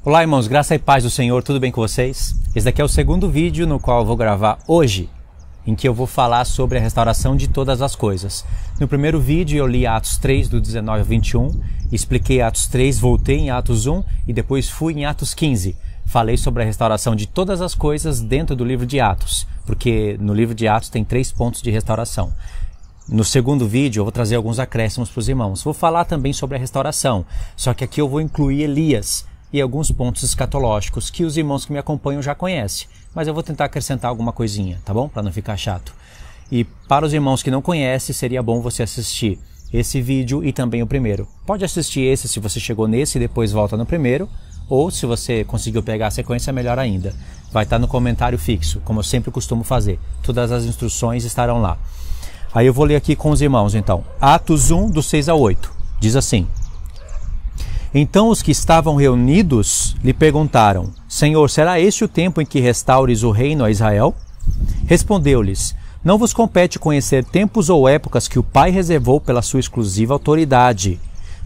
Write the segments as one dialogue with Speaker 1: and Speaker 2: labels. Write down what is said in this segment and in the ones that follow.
Speaker 1: Olá, irmãos, graça e paz do Senhor, tudo bem com vocês? Esse daqui é o segundo vídeo no qual eu vou gravar hoje, em que eu vou falar sobre a restauração de todas as coisas. No primeiro vídeo eu li Atos 3, do 19 ao 21, expliquei Atos 3, voltei em Atos 1 e depois fui em Atos 15. Falei sobre a restauração de todas as coisas dentro do livro de Atos, porque no livro de Atos tem 3 pontos de restauração. No segundo vídeo eu vou trazer alguns acréscimos para os irmãos. Vou falar também sobre a restauração, só que aqui eu vou incluir Elias e alguns pontos escatológicos que os irmãos que me acompanham já conhecem. Mas eu vou tentar acrescentar alguma coisinha, tá bom? Para não ficar chato. E para os irmãos que não conhecem, seria bom você assistir esse vídeo e também o primeiro. Pode assistir esse se você chegou nesse e depois volta no primeiro, ou se você conseguiu pegar a sequência, melhor ainda. Vai estar no comentário fixo, como eu sempre costumo fazer. Todas as instruções estarão lá. Aí eu vou ler aqui com os irmãos, então. Atos 1, do 6 ao 8. Diz assim: Então os que estavam reunidos lhe perguntaram: Senhor, será este o tempo em que restaures o reino a Israel? Respondeu-lhes: Não vos compete conhecer tempos ou épocas que o Pai reservou pela sua exclusiva autoridade,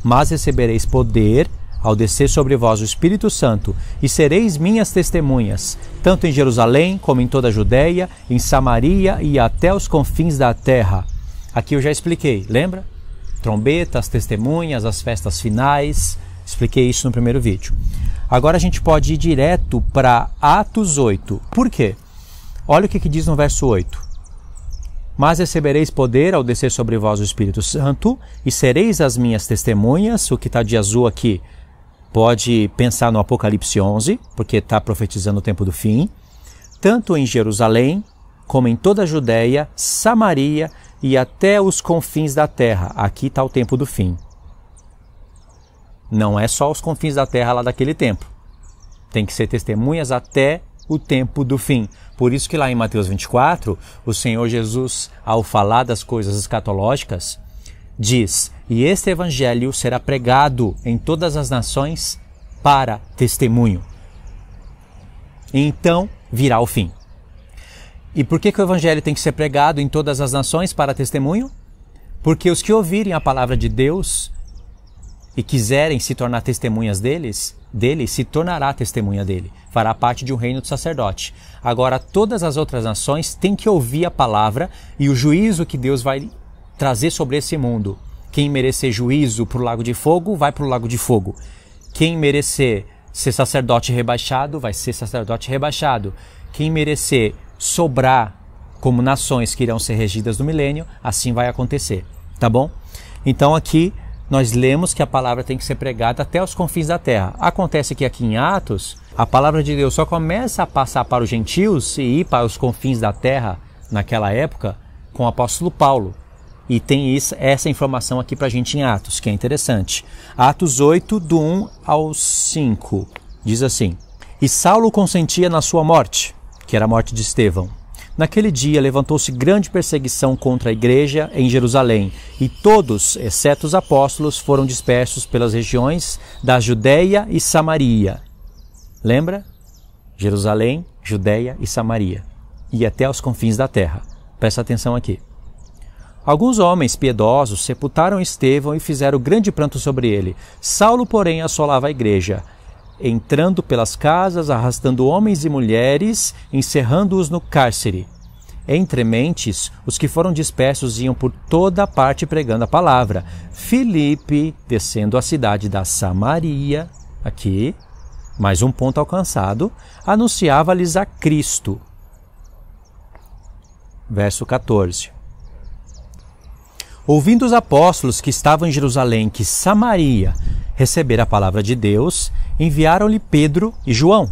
Speaker 1: mas recebereis poder ao descer sobre vós o Espírito Santo, e sereis minhas testemunhas, tanto em Jerusalém como em toda a Judéia, em Samaria e até os confins da terra. Aqui eu já expliquei, lembra? Trombetas, testemunhas, as festas finais. Expliquei isso no primeiro vídeo. Agora a gente pode ir direto para Atos 8. Por quê? Olha o que diz no verso 8. Mas recebereis poder ao descer sobre vós o Espírito Santo, e sereis as minhas testemunhas. O que está de azul aqui pode pensar no Apocalipse 11, porque está profetizando o tempo do fim. Tanto em Jerusalém, como em toda a Judéia, Samaria e até os confins da terra. Aqui está o tempo do fim. Não é só os confins da terra lá daquele tempo. Tem que ser testemunhas até o tempo do fim. Por isso que lá em Mateus 24, o Senhor Jesus, ao falar das coisas escatológicas, diz: E este evangelho será pregado em todas as nações para testemunho. Então virá o fim. E por que o evangelho tem que ser pregado em todas as nações para testemunho? Porque os que ouvirem a palavra de Deus e quiserem se tornar testemunhas dele, se tornará testemunha dele. Fará parte de um reino do sacerdote. Agora, todas as outras nações têm que ouvir a palavra e o juízo que Deus vai trazer sobre esse mundo. Quem merecer juízo para o lago de fogo, vai para o lago de fogo. Quem merecer ser sacerdote rebaixado, vai ser sacerdote rebaixado. Quem merecer sobrar como nações que irão ser regidas no milênio, assim vai acontecer. Tá bom? Então aqui nós lemos que a palavra tem que ser pregada até os confins da terra. Acontece que aqui em Atos, a palavra de Deus só começa a passar para os gentios e ir para os confins da terra, naquela época, com o apóstolo Paulo. E tem essa informação aqui para a gente em Atos, que é interessante. Atos 8, do 1 ao 5, diz assim: E Saulo consentia na sua morte, que era a morte de Estevão. Naquele dia levantou-se grande perseguição contra a igreja em Jerusalém, e todos, exceto os apóstolos, foram dispersos pelas regiões da Judéia e Samaria. Lembra? Jerusalém, Judéia e Samaria. E até os confins da terra. Presta atenção aqui. Alguns homens piedosos sepultaram Estevão e fizeram grande pranto sobre ele. Saulo, porém, assolava a igreja, entrando pelas casas, arrastando homens e mulheres, encerrando-os no cárcere. Entre mentes, os que foram dispersos iam por toda parte pregando a palavra. Filipe, descendo a cidade da Samaria, aqui, mais um ponto alcançado, anunciava-lhes a Cristo. Verso 14. Ouvindo os apóstolos que estavam em Jerusalém que Samaria recebera a palavra de Deus, enviaram-lhe Pedro e João,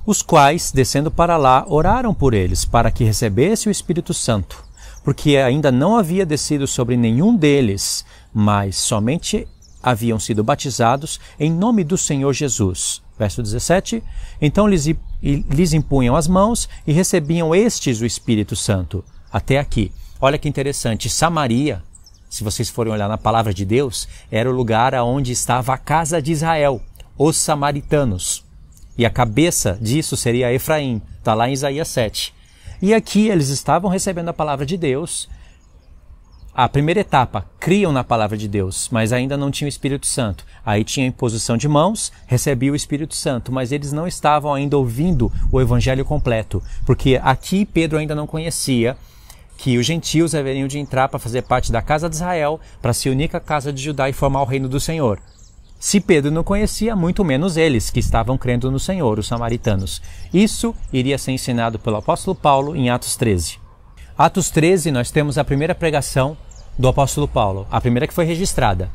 Speaker 1: os quais, descendo para lá, oraram por eles, para que recebesse o Espírito Santo, porque ainda não havia descido sobre nenhum deles, mas somente haviam sido batizados em nome do Senhor Jesus. Verso 17. Então lhes impunham as mãos e recebiam estes o Espírito Santo. Até aqui. Olha que interessante, Samaria, se vocês forem olhar na palavra de Deus, era o lugar onde estava a casa de Israel, os samaritanos. E a cabeça disso seria Efraim, está lá em Isaías 7. E aqui eles estavam recebendo a palavra de Deus, a primeira etapa, criam na palavra de Deus, mas ainda não tinham o Espírito Santo. Aí tinha a imposição de mãos, recebia o Espírito Santo, mas eles não estavam ainda ouvindo o evangelho completo, porque aqui Pedro ainda não conhecia que os gentios haveriam de entrar para fazer parte da casa de Israel, para se unir com a casa de Judá e formar o reino do Senhor. Se Pedro não conhecia, muito menos eles que estavam crendo no Senhor, os samaritanos. Isso iria ser ensinado pelo apóstolo Paulo em Atos 13. Atos 13, nós temos a primeira pregação do apóstolo Paulo, a primeira que foi registrada.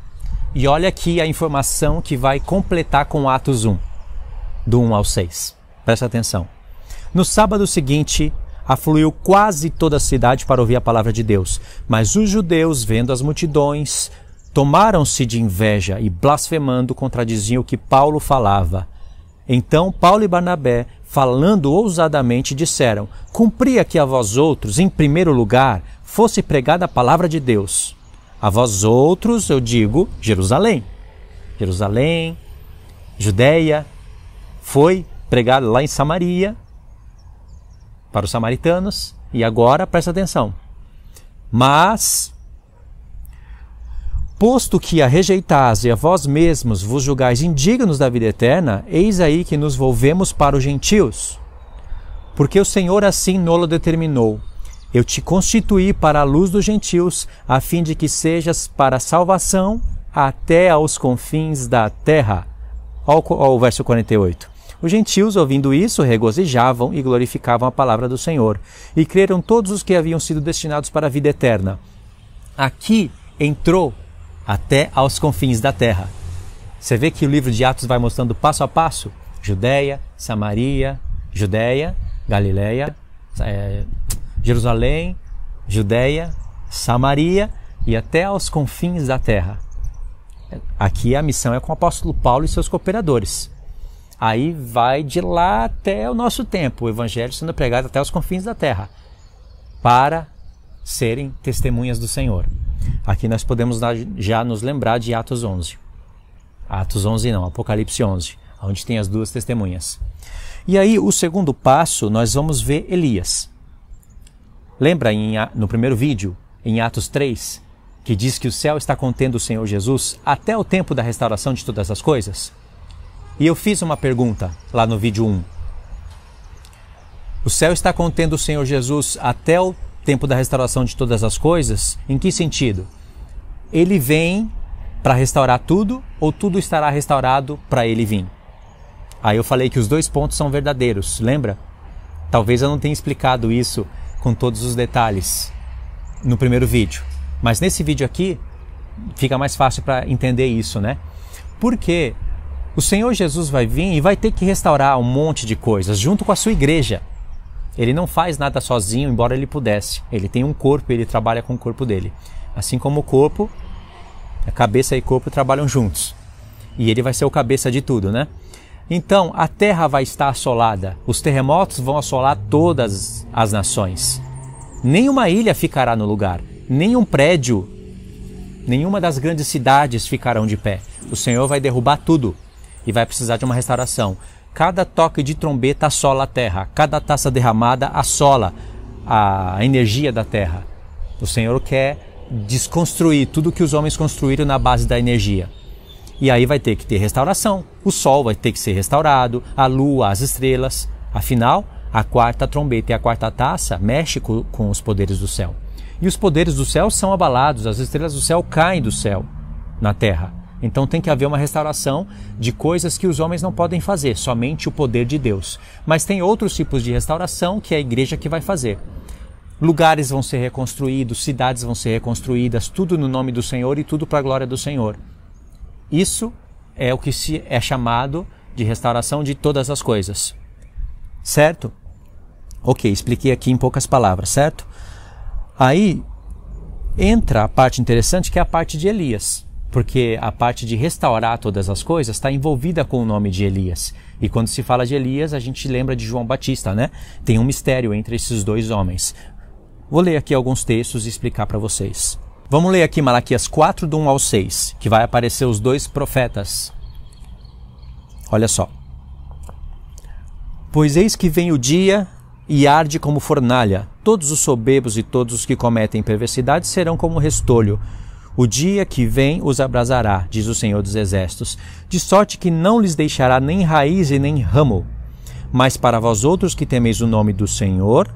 Speaker 1: E olha aqui a informação que vai completar com Atos 1, do 1 ao 6. Presta atenção. No sábado seguinte, afluiu quase toda a cidade para ouvir a palavra de Deus. Mas os judeus, vendo as multidões, tomaram-se de inveja e, blasfemando, contradiziam o que Paulo falava. Então Paulo e Barnabé, falando ousadamente, disseram: cumpria que a vós outros, em primeiro lugar, fosse pregada a palavra de Deus. A vós outros, eu digo, Jerusalém. Jerusalém, Judeia, foi pregado lá em Samaria, para os samaritanos, e agora, presta atenção. Mas, posto que a rejeitais e a vós mesmos vos julgais indignos da vida eterna, eis aí que nos volvemos para os gentios. Porque o Senhor assim nolo determinou: eu te constituí para a luz dos gentios, a fim de que sejas para a salvação até aos confins da terra. Olha o verso 48. Os gentios, ouvindo isso, regozijavam e glorificavam a palavra do Senhor. E creram todos os que haviam sido destinados para a vida eterna. Aqui entrou até aos confins da terra. Você vê que o livro de Atos vai mostrando passo a passo: Judeia, Samaria, Judeia, Galileia, Jerusalém, Judeia, Samaria e até aos confins da terra. Aqui a missão é com o apóstolo Paulo e seus cooperadores. Aí vai de lá até o nosso tempo, o evangelho sendo pregado até os confins da terra, para serem testemunhas do Senhor. Aqui nós podemos já nos lembrar de Atos 11. Atos 11 não, Apocalipse 11, onde tem as duas testemunhas. E aí o segundo passo, nós vamos ver Elias. Lembra no primeiro vídeo, em Atos 3, que diz que o céu está contendo o Senhor Jesus até o tempo da restauração de todas as coisas? E eu fiz uma pergunta lá no vídeo 1. O céu está contendo o Senhor Jesus até o tempo da restauração de todas as coisas? Em que sentido? Ele vem para restaurar tudo ou tudo estará restaurado para ele vir? Aí eu falei que os dois pontos são verdadeiros, lembra? Talvez eu não tenha explicado isso com todos os detalhes no primeiro vídeo. Mas nesse vídeo aqui fica mais fácil para entender isso, né? Porque o Senhor Jesus vai vir e vai ter que restaurar um monte de coisas junto com a sua igreja. Ele não faz nada sozinho, embora ele pudesse. Ele tem um corpo e ele trabalha com o corpo dele. Assim como o corpo, a cabeça e o corpo trabalham juntos. E ele vai ser o cabeça de tudo, né? Então, a terra vai estar assolada. Os terremotos vão assolar todas as nações. Nenhuma ilha ficará no lugar. Nenhum prédio, nenhuma das grandes cidades ficarão de pé. O Senhor vai derrubar tudo. E vai precisar de uma restauração. Cada toque de trombeta assola a terra. Cada taça derramada assola a energia da terra. O Senhor quer desconstruir tudo que os homens construíram na base da energia. E aí vai ter que ter restauração. O sol vai ter que ser restaurado, a lua, as estrelas. Afinal, a quarta trombeta e a quarta taça mexem com os poderes do céu. E os poderes do céu são abalados. As estrelas do céu caem do céu na terra. Então tem que haver uma restauração de coisas que os homens não podem fazer, somente o poder de Deus. Mas tem outros tipos de restauração que é a igreja que vai fazer. Lugares vão ser reconstruídos, cidades vão ser reconstruídas, tudo no nome do Senhor e tudo para a glória do Senhor. Isso é o que é chamado de restauração de todas as coisas. Certo? Ok, expliquei aqui em poucas palavras, certo? Aí entra a parte interessante, que é a parte de Elias. Porque a parte de restaurar todas as coisas está envolvida com o nome de Elias. E quando se fala de Elias, a gente lembra de João Batista, né? Tem um mistério entre esses dois homens. Vou ler aqui alguns textos e explicar para vocês. Vamos ler aqui Malaquias 4, do 1 ao 6, que vai aparecer os dois profetas. Olha só. Pois eis que vem o dia, e arde como fornalha. Todos os soberbos e todos os que cometem perversidade serão como restolho. O dia que vem os abrasará, diz o Senhor dos Exércitos, de sorte que não lhes deixará nem raiz e nem ramo. Mas para vós outros que temeis o nome do Senhor,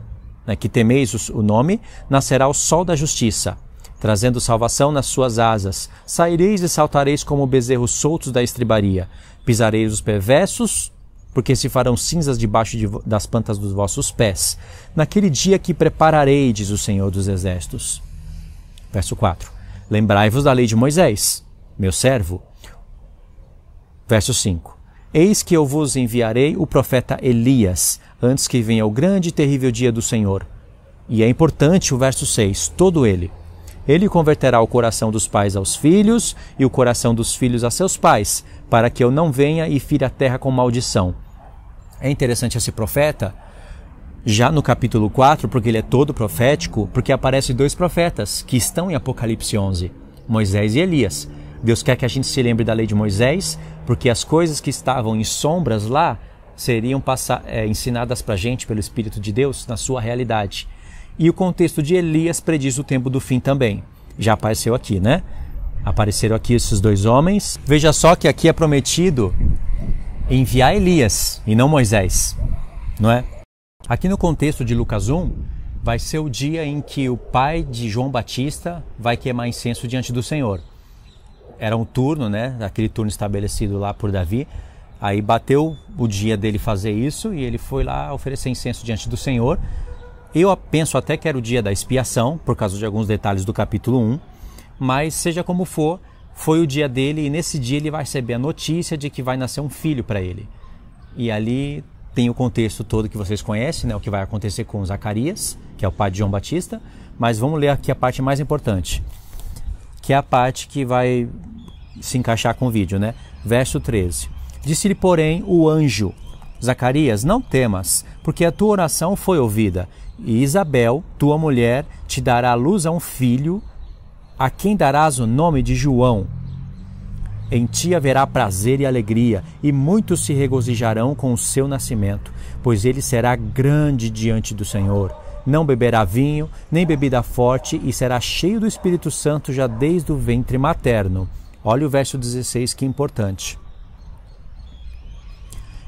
Speaker 1: que temeis o nome, nascerá o sol da justiça, trazendo salvação nas suas asas. Saireis e saltareis como bezerros soltos da estribaria. Pisareis os perversos, porque se farão cinzas debaixo das plantas dos vossos pés. Naquele dia que prepararei, diz o Senhor dos Exércitos. Verso 4. Lembrai-vos da lei de Moisés, meu servo. Verso 5. Eis que eu vos enviarei o profeta Elias, antes que venha o grande e terrível dia do Senhor. E é importante o verso 6, todo ele. Ele converterá o coração dos pais aos filhos e o coração dos filhos a seus pais, para que eu não venha e fira a terra com maldição. É interessante esse profeta, já no capítulo 4, porque ele é todo profético, porque aparecem dois profetas que estão em Apocalipse 11, Moisés e Elias. Deus quer que a gente se lembre da lei de Moisés, porque as coisas que estavam em sombras lá seriam ensinadas para a gente pelo Espírito de Deus na sua realidade. E o contexto de Elias prediz o tempo do fim também. Já apareceu aqui, né? Apareceram aqui esses dois homens. Veja só que aqui é prometido enviar Elias e não Moisés, não é? Aqui no contexto de Lucas 1, vai ser o dia em que o pai de João Batista vai queimar incenso diante do Senhor. Era um turno, né? Aquele turno estabelecido lá por Davi. Aí bateu o dia dele fazer isso e ele foi lá oferecer incenso diante do Senhor. Eu penso até que era o dia da expiação, por causa de alguns detalhes do capítulo 1. Mas seja como for, foi o dia dele e nesse dia ele vai receber a notícia de que vai nascer um filho para ele. E ali tem o contexto todo que vocês conhecem, né? O que vai acontecer com Zacarias, que é o pai de João Batista. Mas vamos ler aqui a parte mais importante, que é a parte que vai se encaixar com o vídeo, né? Verso 13. Disse-lhe, porém, o anjo: Zacarias, não temas, porque a tua oração foi ouvida, e Isabel, tua mulher, te dará à luz a um filho, a quem darás o nome de João. Em ti haverá prazer e alegria, e muitos se regozijarão com o seu nascimento, pois ele será grande diante do Senhor. Não beberá vinho, nem bebida forte, e será cheio do Espírito Santo já desde o ventre materno. Olha o verso 16, que é importante.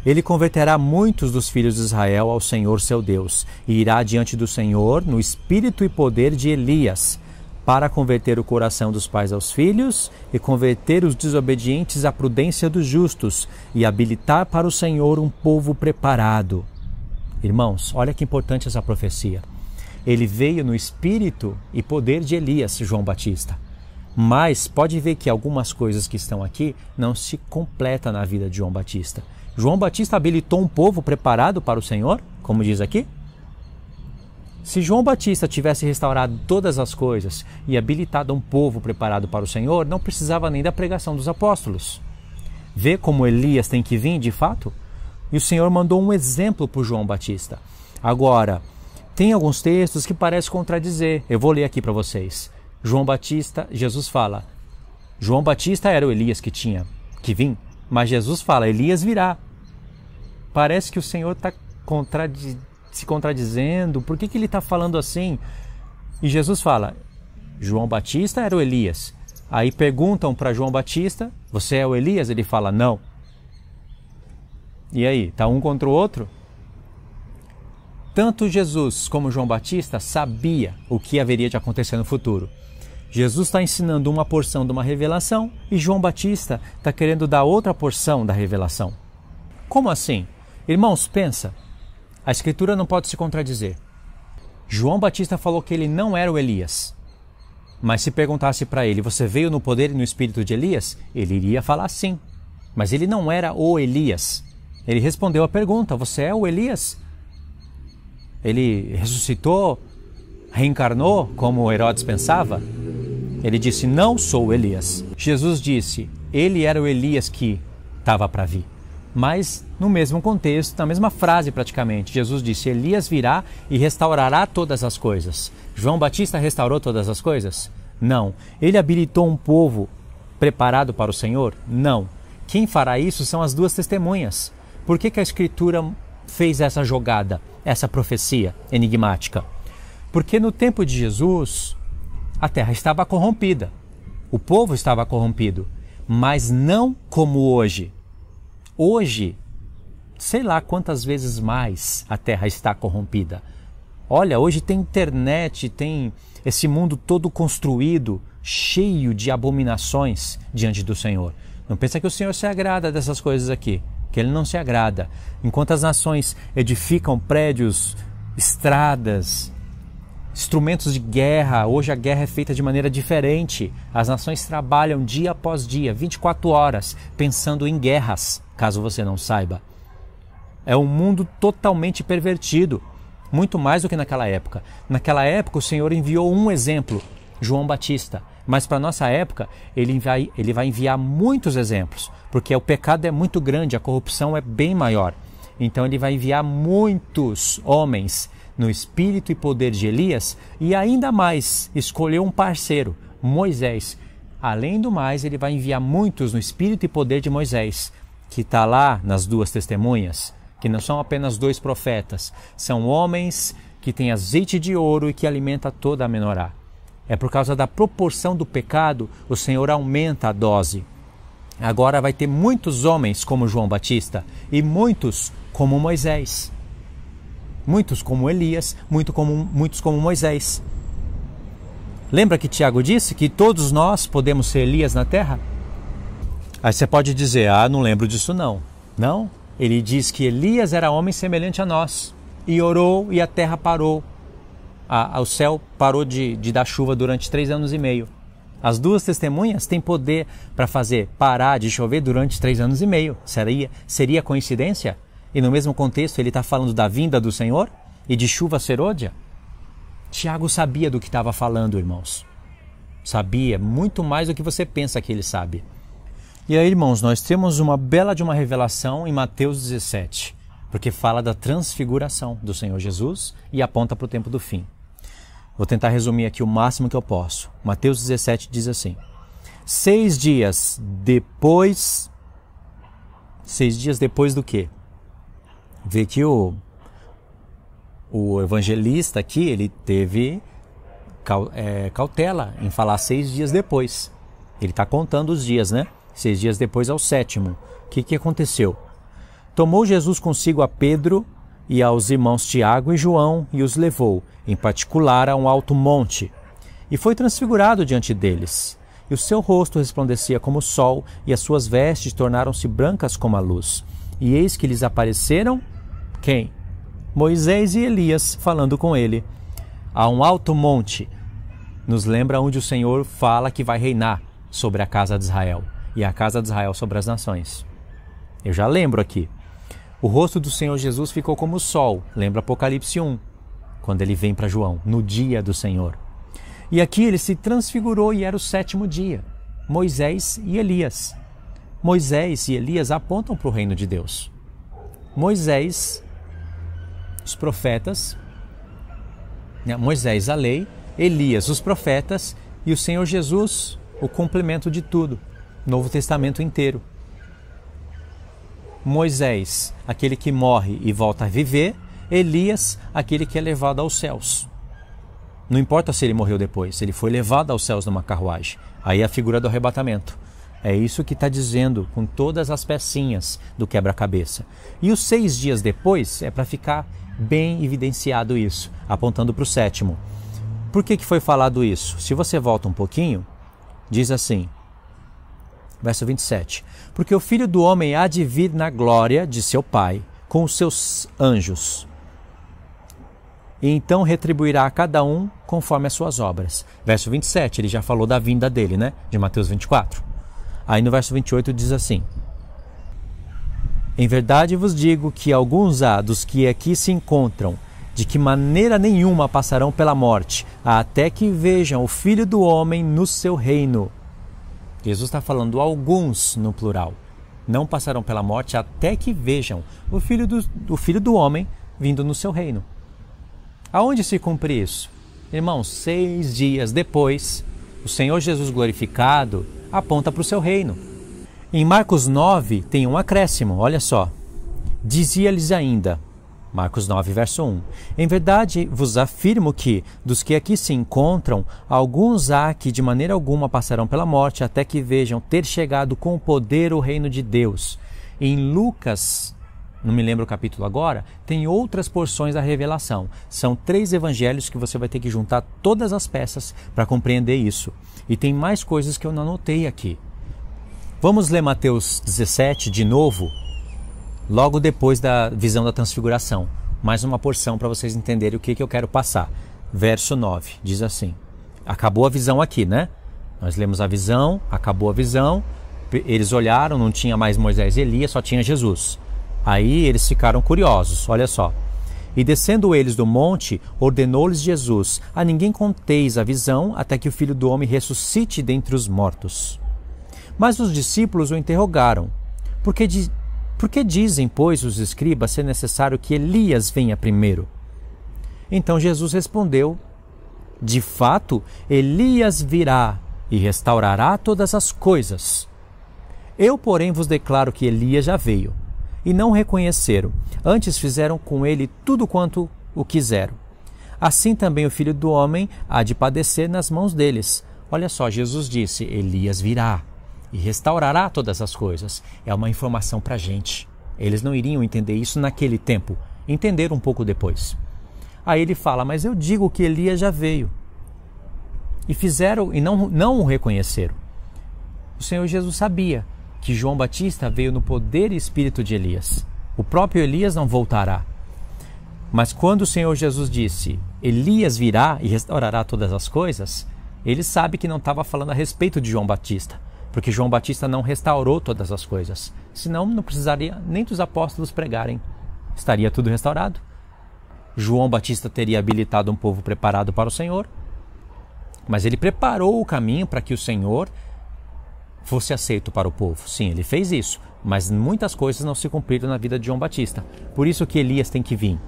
Speaker 1: Ele converterá muitos dos filhos de Israel ao Senhor seu Deus, e irá diante do Senhor no espírito e poder de Elias, para converter o coração dos pais aos filhos, e converter os desobedientes à prudência dos justos, e habilitar para o Senhor um povo preparado. Irmãos, olha que importante essa profecia. Ele veio no espírito e poder de Elias, João Batista. Mas pode ver que algumas coisas que estão aqui não se completam na vida de João Batista. João Batista habilitou um povo preparado para o Senhor, como diz aqui? Se João Batista tivesse restaurado todas as coisas e habilitado um povo preparado para o Senhor, não precisava nem da pregação dos apóstolos. Vê como Elias tem que vir de fato? E o Senhor mandou um exemplo para João Batista. Agora, tem alguns textos que parecem contradizer. Eu vou ler aqui para vocês. João Batista, Jesus fala, João Batista era o Elias que tinha que vir, mas Jesus fala, Elias virá. Parece que o Senhor está se contradizendo. Por que ele está falando assim? E Jesus fala, João Batista era o Elias. Aí perguntam para João Batista, você é o Elias? Ele fala, não. E aí, está um contra o outro? Tanto Jesus como João Batista sabia o que haveria de acontecer no futuro. Jesus está ensinando uma porção de uma revelação e João Batista está querendo dar outra porção da revelação. Como assim? Irmãos, pensa. A Escritura não pode se contradizer. João Batista falou que ele não era o Elias. Mas se perguntasse para ele, você veio no poder e no espírito de Elias? Ele iria falar sim. Mas ele não era o Elias. Ele respondeu a pergunta, você é o Elias? Ele ressuscitou, reencarnou, como Herodes pensava? Ele disse, não sou Elias. Jesus disse, ele era o Elias que estava para vir. Mas no mesmo contexto, na mesma frase praticamente, Jesus disse, Elias virá e restaurará todas as coisas. João Batista restaurou todas as coisas? Não. Ele habilitou um povo preparado para o Senhor? Não. Quem fará isso são as duas testemunhas. Por que a Escritura fez essa jogada? essa profecia enigmática? Porque no tempo de Jesus, a terra estava corrompida, o povo estava corrompido, mas não como hoje. Hoje, sei lá quantas vezes mais a terra está corrompida. Olha, hoje tem internet, tem esse mundo todo construído, cheio de abominações diante do Senhor. Não pensa que o Senhor se agrada dessas coisas aqui, que Ele não se agrada. Enquanto as nações edificam prédios, estradas, instrumentos de guerra, hoje a guerra é feita de maneira diferente. As nações trabalham dia após dia, 24 horas, pensando em guerras, caso você não saiba. É um mundo totalmente pervertido, muito mais do que naquela época. Naquela época o Senhor enviou um exemplo, João Batista. Mas para a nossa época, ele vai enviar muitos exemplos, porque o pecado é muito grande, a corrupção é bem maior. Então ele vai enviar muitos homens no espírito e poder de Elias e ainda mais escolheu um parceiro, Moisés. Além do mais, ele vai enviar muitos no espírito e poder de Moisés, que está lá nas duas testemunhas, que não são apenas 2 profetas, são homens que têm azeite de ouro e que alimenta toda a menorá. É por causa da proporção do pecado, o Senhor aumenta a dose. Agora vai ter muitos homens como João Batista e muitos como Moisés. Muitos como Elias, muitos como Moisés. Lembra que Tiago disse que todos nós podemos ser Elias na terra? Aí você pode dizer, não lembro disso não. Não, ele diz que Elias era homem semelhante a nós e orou e a terra parou. O céu parou de dar chuva durante 3 anos e meio. As 2 testemunhas têm poder para fazer parar de chover durante 3 anos e meio. Seria coincidência? E no mesmo contexto ele está falando da vinda do Senhor e de chuva serôdia? Tiago sabia do que estava falando, irmãos. Sabia muito mais do que você pensa que ele sabe. E aí, irmãos, nós temos uma bela de uma revelação em Mateus 17, porque fala da transfiguração do Senhor Jesus e aponta para o tempo do fim. Vou tentar resumir aqui o máximo que eu posso. Mateus 17 diz assim: 6 dias depois... 6 dias depois do quê? Vê que o evangelista aqui, ele teve cautela em falar 6 dias depois. Ele está contando os dias, né? 6 dias depois ao 7º. O que aconteceu? Tomou Jesus consigo a Pedro e aos irmãos Tiago e João e os levou, em particular, a um alto monte. E foi transfigurado diante deles. E o seu rosto resplandecia como o sol, e as suas vestes tornaram-se brancas como a luz. E eis que lhes apareceram, quem? Moisés e Elias, falando com ele. A um alto monte, nos lembra onde o Senhor fala que vai reinar sobre a casa de Israel, e a casa de Israel sobre as nações. Eu já lembro aqui. O rosto do Senhor Jesus ficou como o sol, lembra Apocalipse 1, quando ele vem para João, no dia do Senhor. E aqui ele se transfigurou e era o 7º dia, Moisés e Elias. Moisés e Elias apontam para o reino de Deus. Moisés, os profetas, Moisés a lei, Elias os profetas e o Senhor Jesus o complemento de tudo, Novo Testamento inteiro. Moisés, aquele que morre e volta a viver, Elias, aquele que é levado aos céus. Não importa se ele morreu depois, ele foi levado aos céus numa carruagem. Aí é a figura do arrebatamento. É isso que está dizendo com todas as pecinhas do quebra-cabeça. E os 6 dias depois é para ficar bem evidenciado isso, apontando para o 7º. Por que foi falado isso? Se você volta um pouquinho, diz assim, verso 27. Porque o Filho do Homem há de vir na glória de seu Pai, com os seus anjos. E então retribuirá a cada um conforme as suas obras. Verso 27, ele já falou da vinda dele, né? De Mateus 24. Aí no verso 28 diz assim: Em verdade vos digo que alguns há dos que aqui se encontram, de que maneira nenhuma passarão pela morte, até que vejam o Filho do Homem no seu reino. Jesus está falando alguns no plural. Não passarão pela morte até que vejam o Filho do Homem vindo no seu reino. Aonde se cumpre isso? Irmãos, 6 dias depois, o Senhor Jesus glorificado aponta para o seu reino. Em Marcos 9 tem um acréscimo, olha só. Dizia-lhes ainda, Marcos 9, verso 1. Em verdade vos afirmo que, dos que aqui se encontram, alguns há que de maneira alguma passarão pela morte, até que vejam ter chegado com poder o reino de Deus. Em Lucas, não me lembro o capítulo agora, tem outras porções da revelação. São 3 evangelhos que você vai ter que juntar todas as peças para compreender isso. E tem mais coisas que eu não anotei aqui. Vamos ler Mateus 17 de novo, logo depois da visão da transfiguração. Mais uma porção para vocês entenderem o que eu quero passar. Verso 9, diz assim. Acabou a visão aqui, né? Nós lemos a visão, acabou a visão. Eles olharam, não tinha mais Moisés e Elias, só tinha Jesus. Aí eles ficaram curiosos, olha só. E descendo eles do monte, ordenou-lhes Jesus: a ninguém conteis a visão, até que o Filho do Homem ressuscite dentre os mortos. Mas os discípulos o interrogaram: Por que dizem, pois, os escribas ser necessário que Elias venha primeiro? Então Jesus respondeu: De fato, Elias virá e restaurará todas as coisas. Eu, porém, vos declaro que Elias já veio, e não o reconheceram. Antes fizeram com ele tudo quanto o quiseram. Assim também o Filho do Homem há de padecer nas mãos deles. Olha só, Jesus disse: Elias virá e restaurará todas as coisas. É uma informação para a gente. Eles não iriam entender isso naquele tempo. Entenderam um pouco depois. Aí ele fala: mas eu digo que Elias já veio. E fizeram e não o reconheceram. O Senhor Jesus sabia que João Batista veio no poder e espírito de Elias. O próprio Elias não voltará. Mas quando o Senhor Jesus disse: Elias virá e restaurará todas as coisas, ele sabe que não estava falando a respeito de João Batista, porque João Batista não restaurou todas as coisas. Senão não precisaria nem dos apóstolos pregarem. Estaria tudo restaurado. João Batista teria habilitado um povo preparado para o Senhor, mas ele preparou o caminho para que o Senhor fosse aceito para o povo. Sim, ele fez isso, mas muitas coisas não se cumpriram na vida de João Batista. Por isso que Elias tem que vir.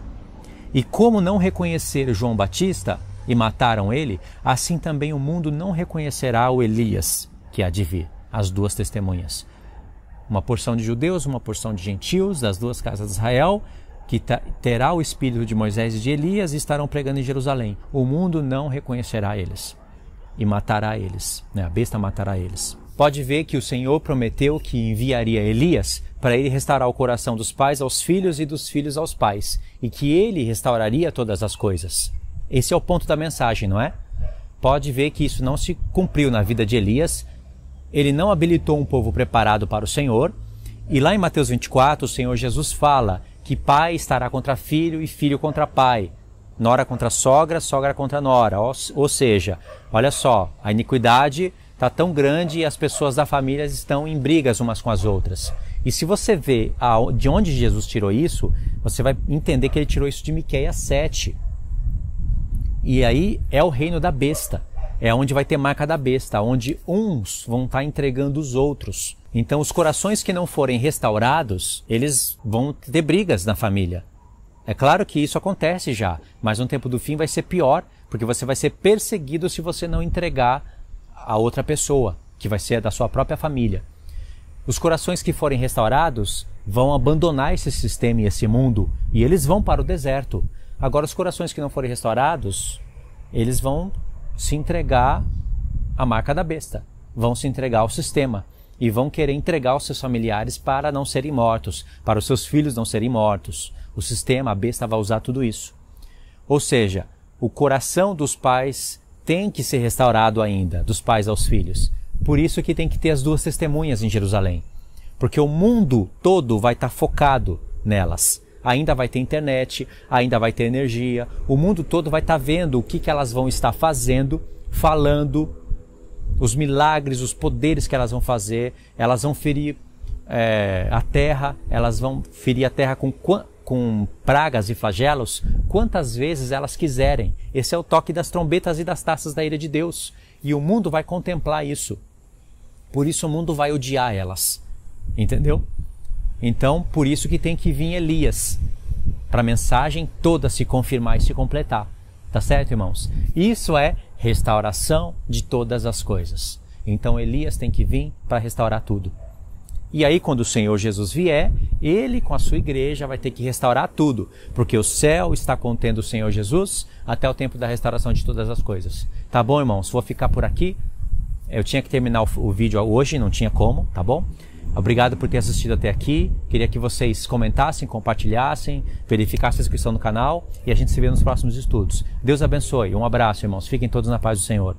Speaker 1: E como não reconhecer João Batista e mataram ele, assim também o mundo não reconhecerá o Elias que há de vir, as 2 testemunhas. Uma porção de judeus, uma porção de gentios, das 2 casas de Israel, que terá o espírito de Moisés e de Elias e estarão pregando em Jerusalém. O mundo não reconhecerá eles e matará eles, né? A besta matará eles. Pode ver que o Senhor prometeu que enviaria Elias para ele restaurar o coração dos pais aos filhos e dos filhos aos pais, e que ele restauraria todas as coisas. Esse é o ponto da mensagem, não é? Pode ver que isso não se cumpriu na vida de Elias. Ele não habilitou um povo preparado para o Senhor. E lá em Mateus 24, o Senhor Jesus fala que pai estará contra filho e filho contra pai, nora contra sogra, sogra contra nora. Ou seja, olha só, a iniquidade está tão grande e as pessoas da família estão em brigas umas com as outras. E se você vê de onde Jesus tirou isso, você vai entender que ele tirou isso de Miqueias 7. E aí é o reino da besta. É onde vai ter marca da besta, onde uns vão estar entregando os outros. Então os corações que não forem restaurados, eles vão ter brigas na família. É claro que isso acontece já, mas no tempo do fim vai ser pior, porque você vai ser perseguido se você não entregar a outra pessoa, que vai ser da sua própria família. Os corações que forem restaurados vão abandonar esse sistema e esse mundo, e eles vão para o deserto. Agora, os corações que não forem restaurados, eles vão se entregar à marca da besta, vão se entregar ao sistema, e vão querer entregar os seus familiares para não serem mortos, para os seus filhos não serem mortos. O sistema, a besta, vai usar tudo isso. Ou seja, o coração dos pais tem que ser restaurado ainda, dos pais aos filhos. Por isso que tem que ter as 2 testemunhas em Jerusalém. Porque o mundo todo vai estar focado nelas. Ainda vai ter internet, ainda vai ter energia. O mundo todo vai estar vendo o que elas vão estar fazendo, falando, os milagres, os poderes que elas vão fazer. Elas vão ferir a terra, elas vão ferir a terra com pragas e flagelos quantas vezes elas quiserem. Esse é o toque das trombetas e das taças da ira de Deus. E o mundo vai contemplar isso. Por isso o mundo vai odiar elas. Entendeu? Então, por isso que tem que vir Elias, para a mensagem toda se confirmar e se completar. Tá certo, irmãos? Isso é restauração de todas as coisas. Então Elias tem que vir para restaurar tudo. E aí, quando o Senhor Jesus vier, Ele com a sua igreja vai ter que restaurar tudo, porque o céu está contendo o Senhor Jesus até o tempo da restauração de todas as coisas. Tá bom, irmãos? Vou ficar por aqui. Eu tinha que terminar o vídeo hoje, não tinha como, tá bom? Obrigado por ter assistido até aqui. Queria que vocês comentassem, compartilhassem, verificassem a inscrição no canal e a gente se vê nos próximos estudos. Deus abençoe. Um abraço, irmãos. Fiquem todos na paz do Senhor.